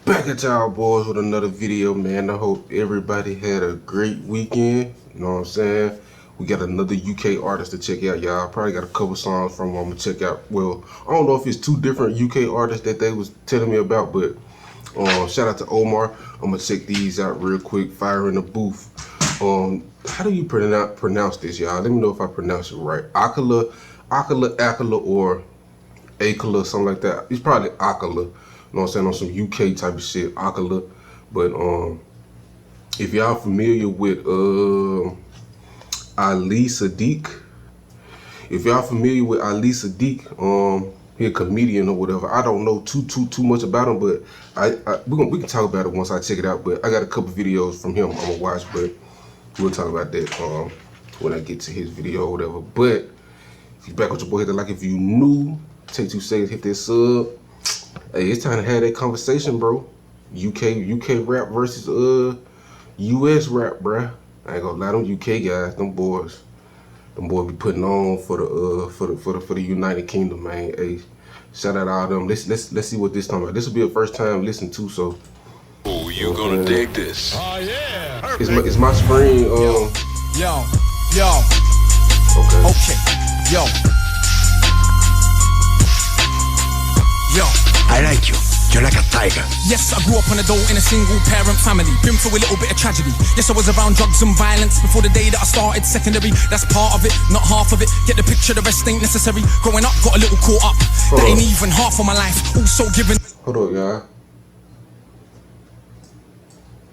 Back at y'all boys with another video, man. I hope everybody had a great weekend. You know what I'm saying? We got another UK artist to check out, y'all. Probably got a couple songs from I'm gonna check out. Well, I don't know if it's two different UK artists that they was telling me about, but shout out to Omar. I'm gonna check these out real quick. Fire in the booth. How do you pronounce this, y'all? Let me know if I pronounce it right. Akala, or Akala, something like that. It's probably Akala. You know what I'm saying, on some UK type of shit, Akala. But if y'all familiar with Ali Sadiq, he a comedian or whatever. I don't know too much about him, but we can talk about it once I check it out. But I got a couple videos from him I'm gonna watch, but we'll talk about that when I get to his video or whatever. But if you back with your boy, hit the like. If you new, take 2 seconds, hit that sub. Hey, it's time to have that conversation, bro. UK rap versus US rap, bruh. I ain't gonna lie, them UK guys, them boys be putting on for the United Kingdom, man. Hey, shout out to all them. Let's see what this time about. This will be the first time listening to, so. Oh, you gonna dig this? Oh yeah. It's my screen. Yo. Okay. Yo. I like you. You're like a tiger. Yes, I grew up on a dole in a single parent family. Been through a little bit of tragedy. Yes, I was around drugs and violence before the day that I started secondary. That's part of it, not half of it. Get the picture, the rest ain't necessary. Growing up, got a little caught up. That ain't even half of my life. Also given. Hold up, y'all.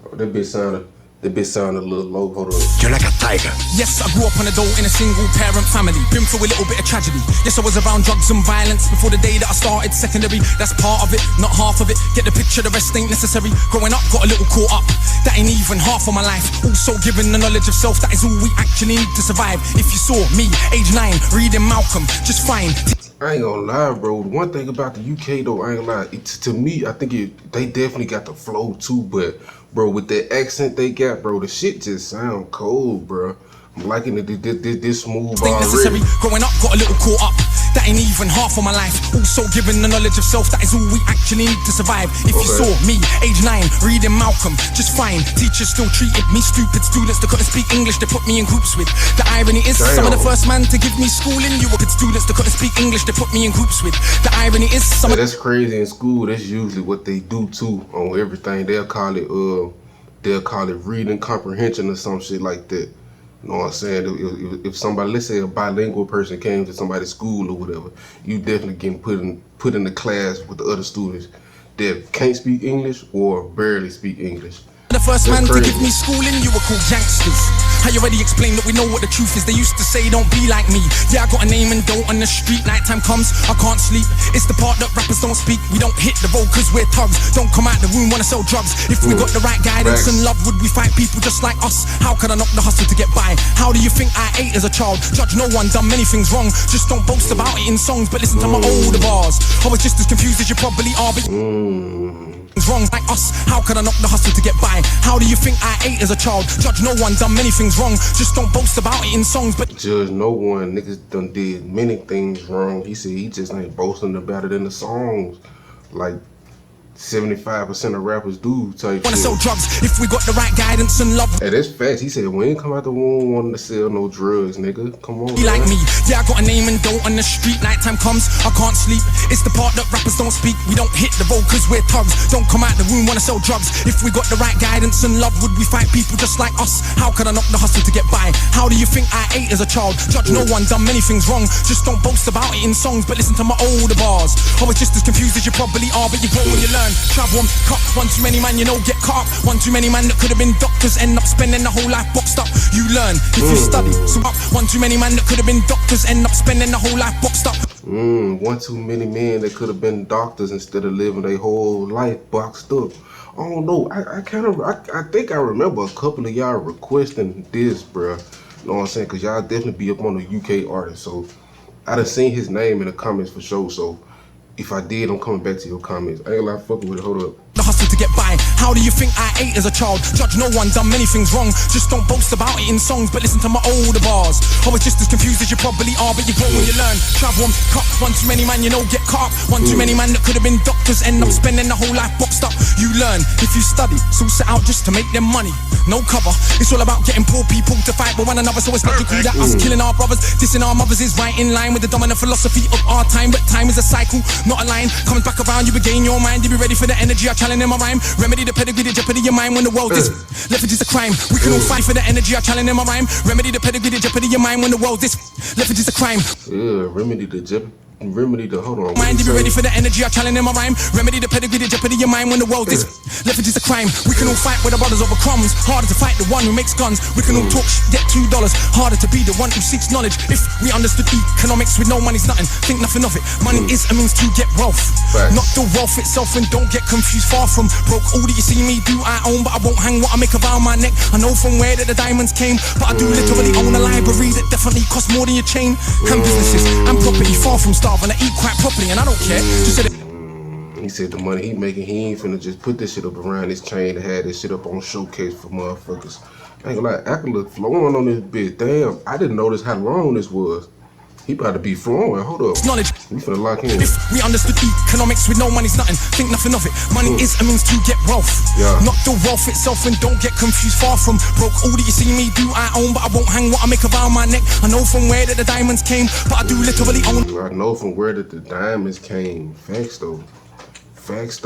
Oh, that bitch sounded a little low. Hold on. You're like a tiger. Yes, I grew up on a dole in a single parent family. Been through a little bit of tragedy. Yes, I was around drugs and violence before the day that I started secondary. That's part of it, not half of it. Get the picture, the rest ain't necessary. Growing up, got a little caught up. That ain't even half of my life. Also given the knowledge of self, that is all we actually need to survive. If you saw me, age 9, reading Malcolm, just fine. I ain't gonna lie, bro. One thing about the UK though, I ain't gonna lie. To me, I think they definitely got the flow too, but bro, with that accent they got, bro, the shit just sound cold, bro. I'm liking it, this smooth already. Growing up, got a little caught up. That ain't even half of my life. Also given the knowledge of self, that is all we actually need to survive. If you saw me, age 9, reading Malcolm, just fine. Teachers still treated me stupid. Students that couldn't speak English, they put me in groups with. The irony is, some of the first man to give me schooling, you were good students that couldn't speak English, they put me in groups with. The irony is, that's crazy in school. That's usually what they do too on everything. They'll call it reading comprehension or some shit like that. You know what I'm saying? If somebody, let's say a bilingual person came to somebody's school or whatever, you definitely getting put in the class with the other students that can't speak English or barely speak English. The first man to give me schooling, you were called gangsters. I already explained that we know what the truth is. They used to say don't be like me. Yeah, I got a name and dough on the street. Nighttime comes, I can't sleep. It's the part that rappers don't speak. We don't hit the road cause we're thugs. Don't come out the room wanna sell drugs. If we got the right guidance and love, would we fight people just like us? How could I knock the hustle to get by? How do you think I ate as a child? Judge no one, done many things wrong. Just don't boast about it in songs, but listen to my older bars. I was just as confused as you probably are, but wrong like us. How could I knock the hustle to get by? How do you think I ate as a child? Judge no one, done many things wrong. Just don't boast about it in songs, but judge no one. Niggas done did many things wrong. He said he just ain't boasting about it in the songs. Like 75% of rappers do type wanna shit. sell drugs if we got the right guidance and love. Hey, that's facts. He said we ain't come out the womb wanting to sell no drugs, nigga. Come on, be like me. Yeah, I got a name and dough on the street. Nighttime comes, I can't sleep. It's the part that rappers don't speak. We don't hit the road cause we're thugs. Don't come out the room wanna sell drugs. If we got the right guidance and love, would we fight people just like us? How could I knock the hustle to get by? How do you think I ate as a child? Judge no one, done many things wrong. Just don't boast about it in songs, but listen to my older bars. I was just as confused as you probably are, but you grow and you learn. Travel on cut. One too many man, you know, get caught up. One too many man that could have been doctors, end up spending the whole life boxed up. You learn if you study. So up. One too many man that could have been doctors, end up spending the whole life boxed up. One too many men that could have been doctors instead of living their whole life boxed up. I don't know. I think I remember a couple of y'all requesting this, bruh. You know what I'm saying? Cause y'all definitely be up on the UK artist. So I done seen his name in the comments for sure. So if I did, I'm coming back to your comments. I ain't gonna lie, fucking with it. Hold up. The hustle to get by. How do you think I ate as a child? Judge no one, done many things wrong. Just don't boast about it in songs, but listen to my older bars. I was just as confused as you probably are, but you grow and you learn. Travel on cut. One too many man, you know, get caught up. One too many man that could have been doctors, end up spending the whole life boxed up. You learn if you study. So set out just to make them money. No cover. It's all about getting poor people to fight with one another. So it's logical that us killing our brothers, dissing our mothers is right in line with the dominant philosophy of our time. But time is a cycle, not a line. Comes back around, you regain your mind. You be ready for the energy I challenge in my rhyme. Remedy the pedigree, the jeopardy of your mind when the world is leverage is a crime. We can all fight for the energy I challenge in my rhyme. Remedy the pedigree, the jeopardy of your mind when the world is leverage is a crime. Yeah, remedy the hold on. Mind, you be ready for the energy I challenge in my rhyme. Remedy the pedigree, the jeopardy of your mind when the world is leverage is a crime. We can all fight with our brothers over crumbs. Harder to fight the one who makes guns. We can all talk get $2. Harder to be the one who seeks knowledge. If we understood economics with no money's nothing, think nothing of it. Money is a means to get wealth, not the wealth itself. And don't get confused, far from broke. All that you see me do I own, but I won't hang what I make around my neck. I know from where that the diamonds came, but I do literally own a library that definitely costs more than your chain. And businesses and property, far from starving. I eat quite properly and I don't care. Just said it. He said the money he making, he ain't finna just put this shit up around his chain and have this shit up on showcase for motherfuckers. I ain't gonna lie, Akala flowing on this bitch. Damn, I didn't notice how long this was. He about to be flowing. Hold up. Knowledge. We finna lock in. If we understood economics with no money's nothing, think nothing of it. Money is a means to get wealth, not the wealth itself. And don't get confused, far from broke. All that you see me do I own, but I won't hang what I make around my neck. I know from where that the diamonds came, but I do literally own. I know from where that the diamonds came. Facts though.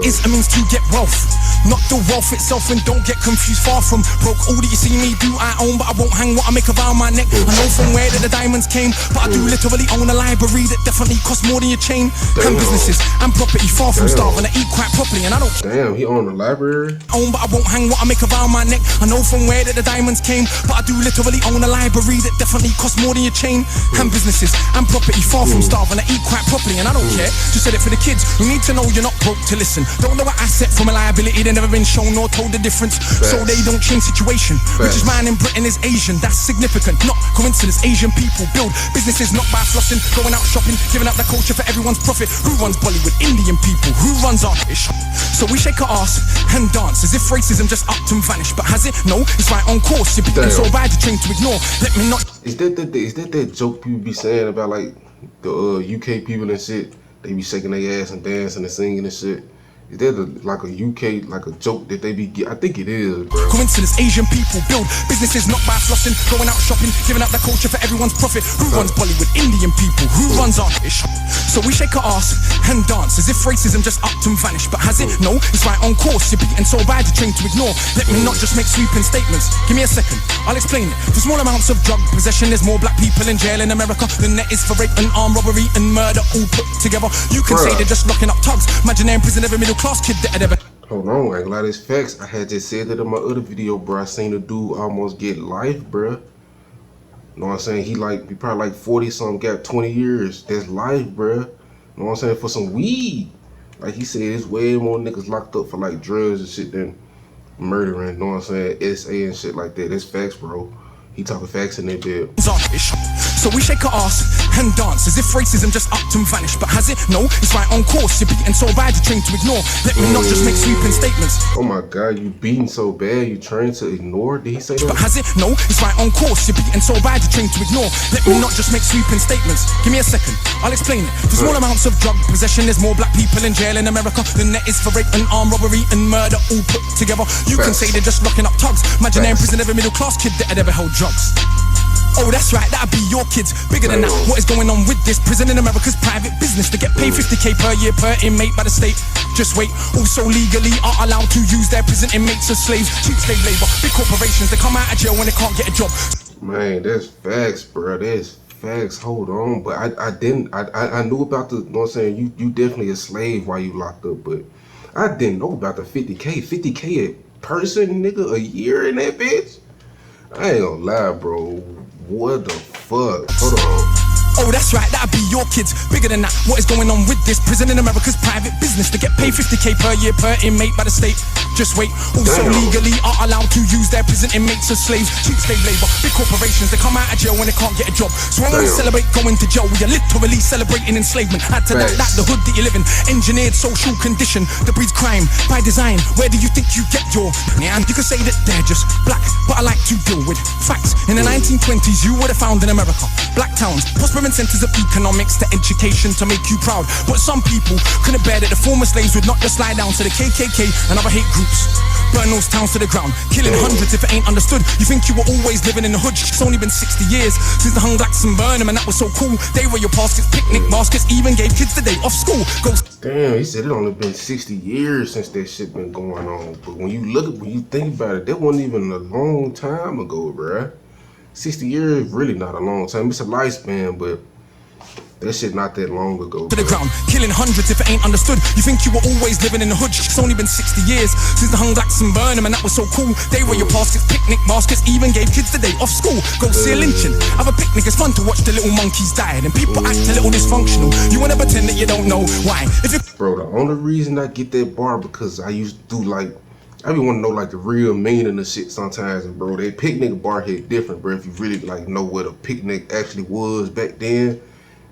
Is a means to get wealth, not the wealth itself. And don't get confused, far from broke. All that you see me do I own, but I won't hang what I make around my neck. I know from where that the diamonds came, but I do literally own a library that definitely costs more than your chain. And businesses and property, far from starving. I eat quite properly and I don't. Damn, he own a library. Own, but I won't hang what I make around my neck. I know from where that the diamonds came, but I do literally own a library that definitely costs more than your chain. And businesses and property, far from starving. I eat quite properly and I don't care. Just said it for the kids who need to know you're not broke to listen. Don't know an asset from a liability, they've never been shown or told the difference. So they don't change situation. Richest man in Britain is Asian, that's significant, not coincidence. Asian people build businesses not by flossing, going out shopping, giving up their culture for everyone's profit. Who runs Bollywood? Indian people. Who runs our ish? So we shake our ass and dance as if racism just upped and vanished. But has it? No, it's right on course. You're beaten so bad you're trained to ignore. Let me not. Is that joke people be saying about like the UK people and shit? They be shaking their ass and dancing and singing and shit. Is that like a UK, like a joke that they be I think it is, bro. Coincidence, Asian people build businesses not by flossing, going out shopping, giving up their culture for everyone's profit. Who runs Bollywood? Indian people. Who runs our ish? So we shake our ass and dance as if racism just upped and vanished. But has it? No, it's right on course. You're beaten so bad you're trained to ignore. Let me not just make sweeping statements. Give me a second, I'll explain it. For small amounts of drug possession, there's more black people in jail in America than there is for rape and armed robbery and murder all put together. You can say they're just locking up thugs. Imagine they're in prison, every middle class kid that had ever. Hold on, I ain't gonna lie, this facts. I had just said that in my other video, bro. I seen a dude almost get life, bro. Know what I'm saying? He probably like 40 something, got 20 years. That's life, bro. Know what I'm saying? For some weed. Like he said, there's way more niggas locked up for like drugs and shit than murdering. Know what I'm saying? SA and shit like that. That's facts, bro. He talking facts in that bed. So we shake our ass and dance as if racism just upped and vanished. But has it? No, it's right on course. You're beaten so bad you're trained to ignore. Let me not just make sweeping statements. Oh my God, you beaten so bad you trained to ignore? Did he say that? But has it? No, it's right on course. You're beaten so bad you're trained to ignore. Let me not just make sweeping statements. Give me a second, I'll explain it. For small amounts of drug possession, there's more black people in jail in America than there is for rape and armed robbery and murder all put together. You can say they're just locking up thugs. Imagine they're in prison, every middle class kid that had ever held drugs. Oh, that's right, that'd be your kids. Bigger than that, what is going on with this? Prison in America's private business. To get paid 50k per year per inmate by the state. Just wait, also legally are allowed to use their prison inmates as slaves. Cheap slave labor, big corporations, they come out of jail when they can't get a job. Man, that's facts, bro. That's facts. Hold on, but I knew about the, you know what I'm saying? You definitely a slave while you locked up, but I didn't know about the 50k. 50k a person, nigga, a year in that bitch? I ain't gonna lie, bro. What the fuck? Hold on. Oh, that's right, that'd be your kids. Bigger than that, what is going on with this? Prison in America's private business. To get paid 50k per year per inmate by the state. just wait. Also legally are allowed to use their prison inmates as slaves. Cheap slave labor, big corporations, they come out of jail when they can't get a job. So when we celebrate going to jail, we are literally celebrating enslavement. Add to that the hood that you live in, engineered social condition that breeds crime by design. Where do you think you get your? Yeah, you could say that they're just black, but I like to deal with facts. In the 1920s, you would have found in America black towns, prospering centers of economics to education to make you proud. But some people couldn't bear that the former slaves would not just slide down to the KKK and other hate groups. Burn those towns to the ground, killing hundreds if it ain't understood. You think you were always living in the hood? It's only been 60 years since they hung blacks and burned them, and that was so cool. They were your baskets, picnic baskets, even gave kids the day off school. Damn, he said it only been 60 years since that shit been going on. But when you think about it, that wasn't even a long time ago, bruh. 60 years really not a long time. It's a lifespan, but that shit not that long ago. To the ground, killing hundreds if it ain't understood. You think you were always living in the hood? It's only been 60 years since they hung blacks and burned them, and that was so cool. They were your baskets, picnic baskets, even gave kids the day off school. Go see a lynching, have a picnic, it's fun to watch the little monkeys die. And people act a little dysfunctional. You wanna pretend that you don't know why. If you Bro, the only reason I get that bar because I used to do like, I be want to know like the real meaning of shit sometimes, and bro, that picnic bar hit different, bro. If you really like know what a picnic actually was back then.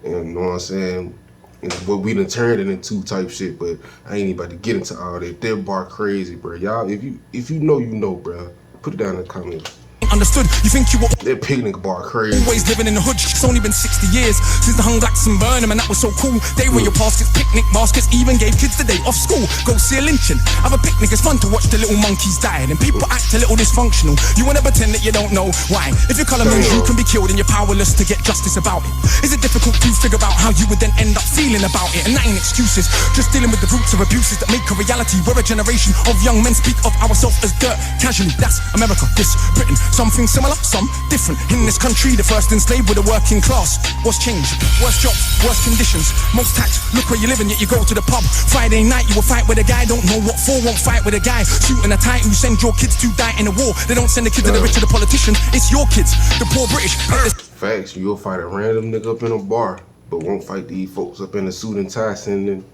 And you know what I'm saying? It's what we done turned it into type shit, but I ain't even about to get into all that. That bar crazy, bro. Y'all, if you know, you know, bro. Put it down in the comments. understood, you think you were that picnic bar crazy. Always living in the hood. It's only been 60 years since they hung blacks and burned them, and that was so cool. They were your baskets, picnic baskets, even gave kids the day off school. Go see a lynching, have a picnic, it's fun to watch the little monkeys die. And people act a little dysfunctional. You wanna pretend that you don't know why. If your colour means you can be killed and you're powerless to get justice about it, is it difficult to figure out how you would then end up feeling about it? And that ain't excuses, just dealing with the roots of abuses that make a reality. We're a generation of young men speak of ourselves as dirt casually. That's America, this Britain. Something similar, some different. In this country, the first enslaved with the working class. What's changed? Worse jobs, worse conditions, most tax. Look where you live and yet you go to the pub. Friday night you will fight with a guy, don't know what for, won't fight with a guy. Shooting a tight who send your kids to die in a war. They don't send the kids to the rich or the politician, it's your kids, the poor British. Facts, you'll fight a random nigga up in a bar, but won't fight these folks up in a suit and tie sending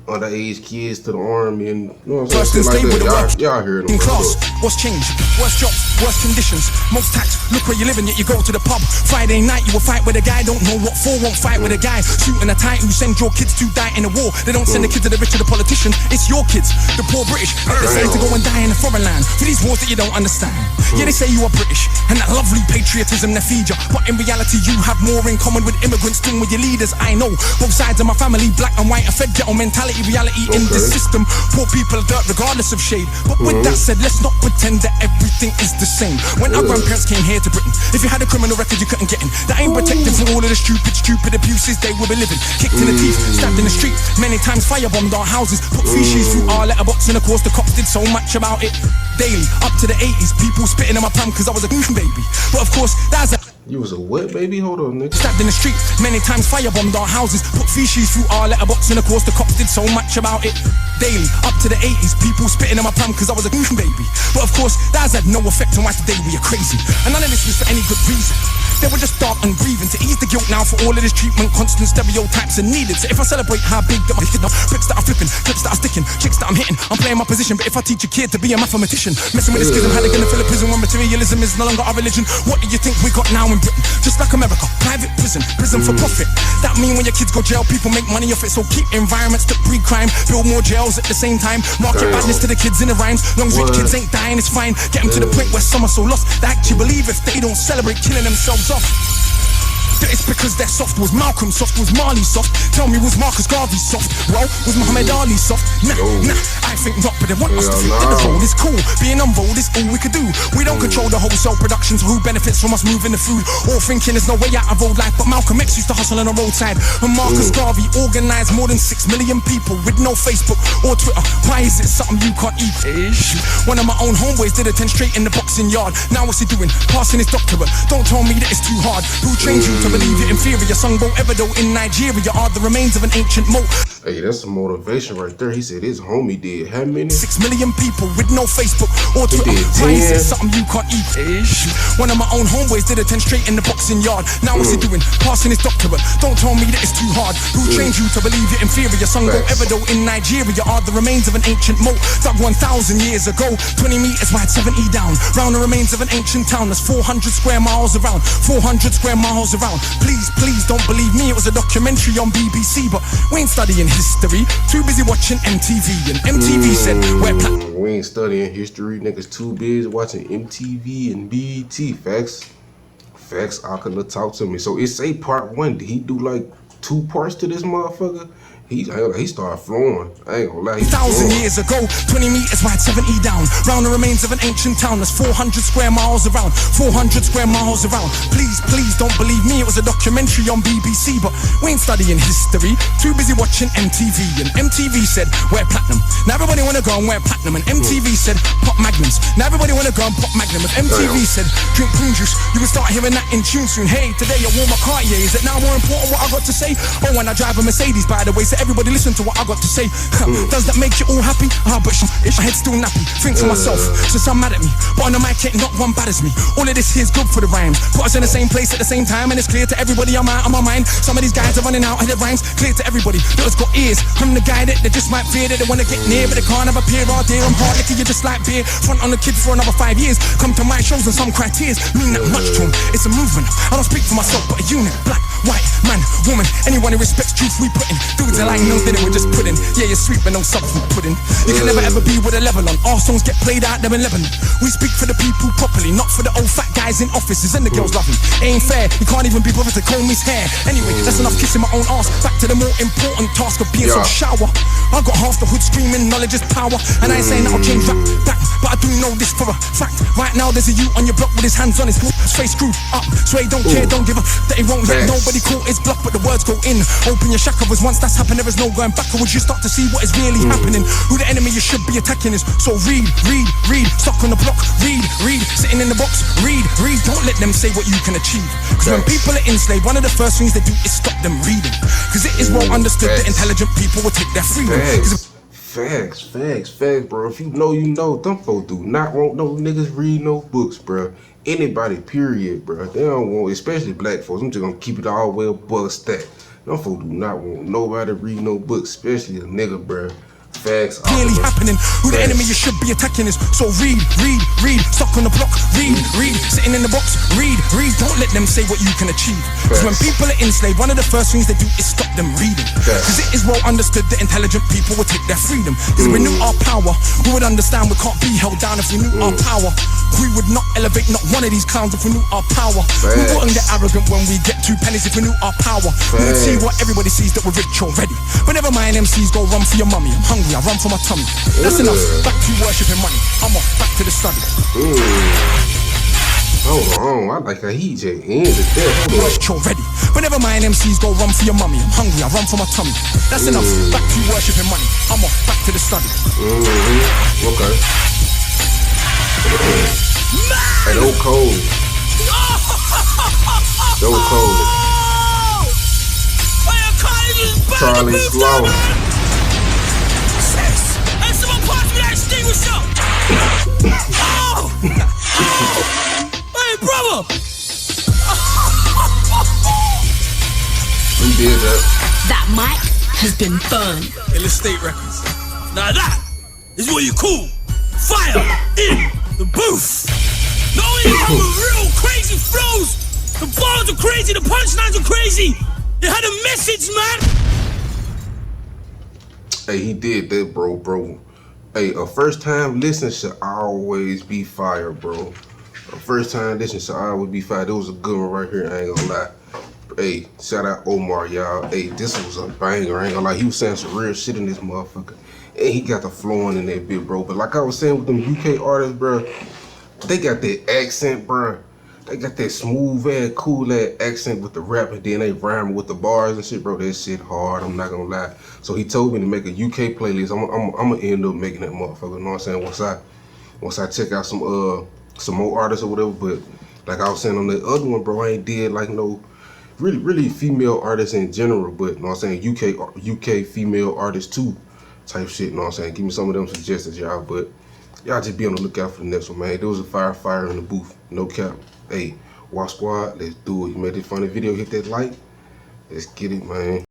underage kids to the army and you know what I'm saying? Like that. Y'all heard them. Class, what's changed? Worse jobs, worse conditions, most tax. Look where you live and yet you go to the pub. Friday night you will fight with a guy, don't know what for, won't fight with a guy. Shooting a tight who send your kids to die in a war. They don't send the kids to the rich or the politician, it's your kids, the poor British. They say to go and die in a foreign land for these wars that you don't understand. Yeah, they say you are British and that lovely patriotism they feed you, but in reality you have more in common with immigrants than with your leaders. I know both sides of my family, black and white, are fed ghetto mentality. Reality in this system, poor people are dirt regardless of shade. But with that said, let's not pretend that everything is the same. When our grandparents came here to Britain, if you had a criminal record you couldn't get in. That ain't protected from all of the stupid abuses they will be living. Kicked in the teeth, stabbed in the street, many times firebombed our houses, put feces through our letterbox, and of course the cops did so much about it. Daily, up to the 80s, people spitting in my palm cause I was a baby. But of course, that's a you was a what, baby? Hold on, nigga. Stabbed in the street, many times firebombed our houses, put feces through our letterbox, and of course the cops did so much about it. Daily, up to the 80s, people spitting in my palm cause I was a baby. But of course, that has had no effect on why today we are crazy. And none of this was for any good reason. They were just dark and grieving to ease the guilt now for all of this treatment. Constant stereotypes are needed. So if I celebrate how big that my kid now, bricks that are flipping, clips that are sticking, chicks that I'm hitting, I'm playing my position. But if I teach a kid to be a mathematician, messing with the schism, how they gonna fill a prison when materialism is no longer our religion? What do you think we got now in Britain? Just like America, private prison, prison for profit. That mean when your kids go jail, people make money off it. So keep environments that breed crime, build more jails at the same time. Market badness to the kids in the rhymes. Long as rich kids ain't dying, it's fine. Get them to the point where some are so lost they actually believe if they don't celebrate killing themselves off. That it's because they're soft. Was Malcolm soft? Was Marley soft? Tell me, was Marcus Garvey soft? Well, was Muhammad Ali soft? Nah, I think not, but they want us to think that the road is cool. Being unrolled is all we could do. We don't control the wholesale production, so who benefits from us moving the food? All thinking there's no way out of old life, but Malcolm X used to hustle on the roadside. And Marcus Garvey organized more than 6 million people with no Facebook or Twitter. Why is it something you can't eat? One of my own homeboys did a 10 straight in the boxing yard. Now what's he doing? Passing his doctorate. Don't tell me that it's too hard. Who trained you to to believe you're inferior. Songbo Evido in Nigeria are the remains of an ancient moat. Hey, that's some motivation right there. He said his homie did how many? 6 million people with no Facebook or Twitter. Why is it something you can't eat? One of my own homeboys did a 10 straight in the boxing yard. Now what's he doing? Passing his doctorate. Don't tell me that it's too hard. Who trained you to believe you're inferior? Songbo Evido in Nigeria are the remains of an ancient moat. Dug 1,000 years ago. 20 meters wide, 70 down. Round the remains of an ancient town. That's 400 square miles around. 400 square miles around. Please, please don't believe me. It was a documentary on BBC, but we ain't studying history. Too busy watching MTV. And MTV said, we're we ain't studying history. Niggas too busy watching MTV and BET. Facts. Facts. Akala, talk to me. So it's a part 1. Did he do like 2 parts to this motherfucker? He started flowing. I ain't gonna lie. 1,000 years ago, 20 meters wide, 70 down. Round the remains of an ancient town. That's 400 square miles around. 400 square miles around. Please, please don't believe me. It was a documentary on BBC, but we ain't studying history. Too busy watching MTV. And MTV said, we're platinum. Now everybody wanna go and wear platinum. And MTV said, pop magnums. Now everybody wanna go and pop magnum. If MTV said, drink prune juice, you will start hearing that in tune soon. Hey, today I wore my Cartier. Is it now more important what I got to say? Oh, and I drive a Mercedes, by the way. So everybody listen to what I got to say. Does that make you all happy? Ah, but my head's still nappy. Think to myself, since I'm mad at me, but on the mic ain't not one bad as me. All of this here's good for the rhymes. Put us in the same place at the same time, and it's clear to everybody I'm out of my mind. Some of these guys are running out of their rhymes. Clear to everybody that has got ears. I'm the guy that they just might fear, that they wanna get near, but they can't have a peer all day. I'm hard liquor, you just like beer. Front on the kid for another 5 years. Come to my shows and some cry tears. Mean that much to them. It's a movement. I don't speak for myself, but a unit. Black, white, man, woman. Anyone who respects truth we put in. Dudes are like no, that it would just put in. Yeah, you're sweet, but no substance put in. You can never ever be with a level on. Our songs get played out there in Lebanon. We speak for the people properly, not for the old fat guys in offices and the girls loving. It ain't fair, you can't even be bothered to comb his hair. Anyway, that's enough kissing my own ass. Back to the more important task of being some shower. I got half the hood screaming, knowledge is power. And I ain't saying that I'll change back, but I do know this for a fact. Right now there's a youth on your block with his hands on his face screwed up. So he don't care, don't give a that he won't let nobody call his bluff, but the words go in. Open your shackles, once that's happened there is no going backwards. You start to see what is really happening. Who the enemy you should be attacking is. So read, stuck on the block, read, sitting in the box, read, don't let them say what you can achieve. Cause when people are enslaved, one of the first things they do is stop them reading. Cause it is well understood that intelligent people will take their freedom. Facts, bro. If you know, you know. Them folks do not want no niggas read no books, bro. Anybody, period, bro. They don't want, especially black folks. I'm just gonna keep it all well above stack. Them folks do not want nobody read no books, especially a nigga, bro. Facts. Really happening. Who the enemy you should be attacking is. So read, stuck on the block, read, sitting in the box, read, don't let them say what you can achieve. Cause when people are enslaved, one of the first things they do is stop them reading. Cause it is well understood that intelligent people will take their freedom. Cause if we knew our power, we would understand we can't be held down. If we knew our power, we would not elevate not one of these clowns. If we knew our power, we wouldn't get arrogant when we get 2 pennies. If we knew our power, we would see what everybody sees, that we're rich already. But never mind, MCs go run for your mummy. I'm hungry, I run for my tummy. That's enough, back to worshiping money. I'm off, back to the study. Hold on, I like how he just ends it there. Hold on. Ready. But never mind, MCs go run for your mummy. I'm hungry, I run for my tummy. That's enough, back to worshiping money. I'm off, back to the study. Okay. Hey, that was cold. That was cold. Charlie Slow. That's someone parts me that extinguisher. Hey, brother. We did that. That mic has been burned. Illustrate Records. Now that is what you call fire in the booth. Not only have with real crazy flows, the bars are crazy, the punchlines are crazy. They had a message, man. Hey, he did that, bro. Hey, a first time listen should always be fire, bro. A first time listen should always be fire. That was a good one right here, I ain't gonna lie. Hey, shout out Omar, y'all. Hey, this was a banger, I ain't gonna lie. He was saying some real shit in this motherfucker. And he got the flowing in that bit, bro. But like I was saying with them UK artists, bro, they got that accent, bro. They got that smooth ass, cool ass accent with the rap, and then they rhyme with the bars and shit, bro. That shit hard, I'm not gonna lie. So he told me to make a UK playlist. I'm gonna end up making that motherfucker, you know what I'm saying? Once I check out some more artists or whatever. But like I was saying on the other one, bro, I ain't did like no really female artists in general, but you know what I'm saying, UK female artists too, type shit, you know what I'm saying. Give me some of them suggestions, y'all, but y'all just be on the lookout for the next one, man. There was a fire in the booth, no cap. Hey, Watch Squad, let's do it. You made this funny video, hit that like, let's get it, man.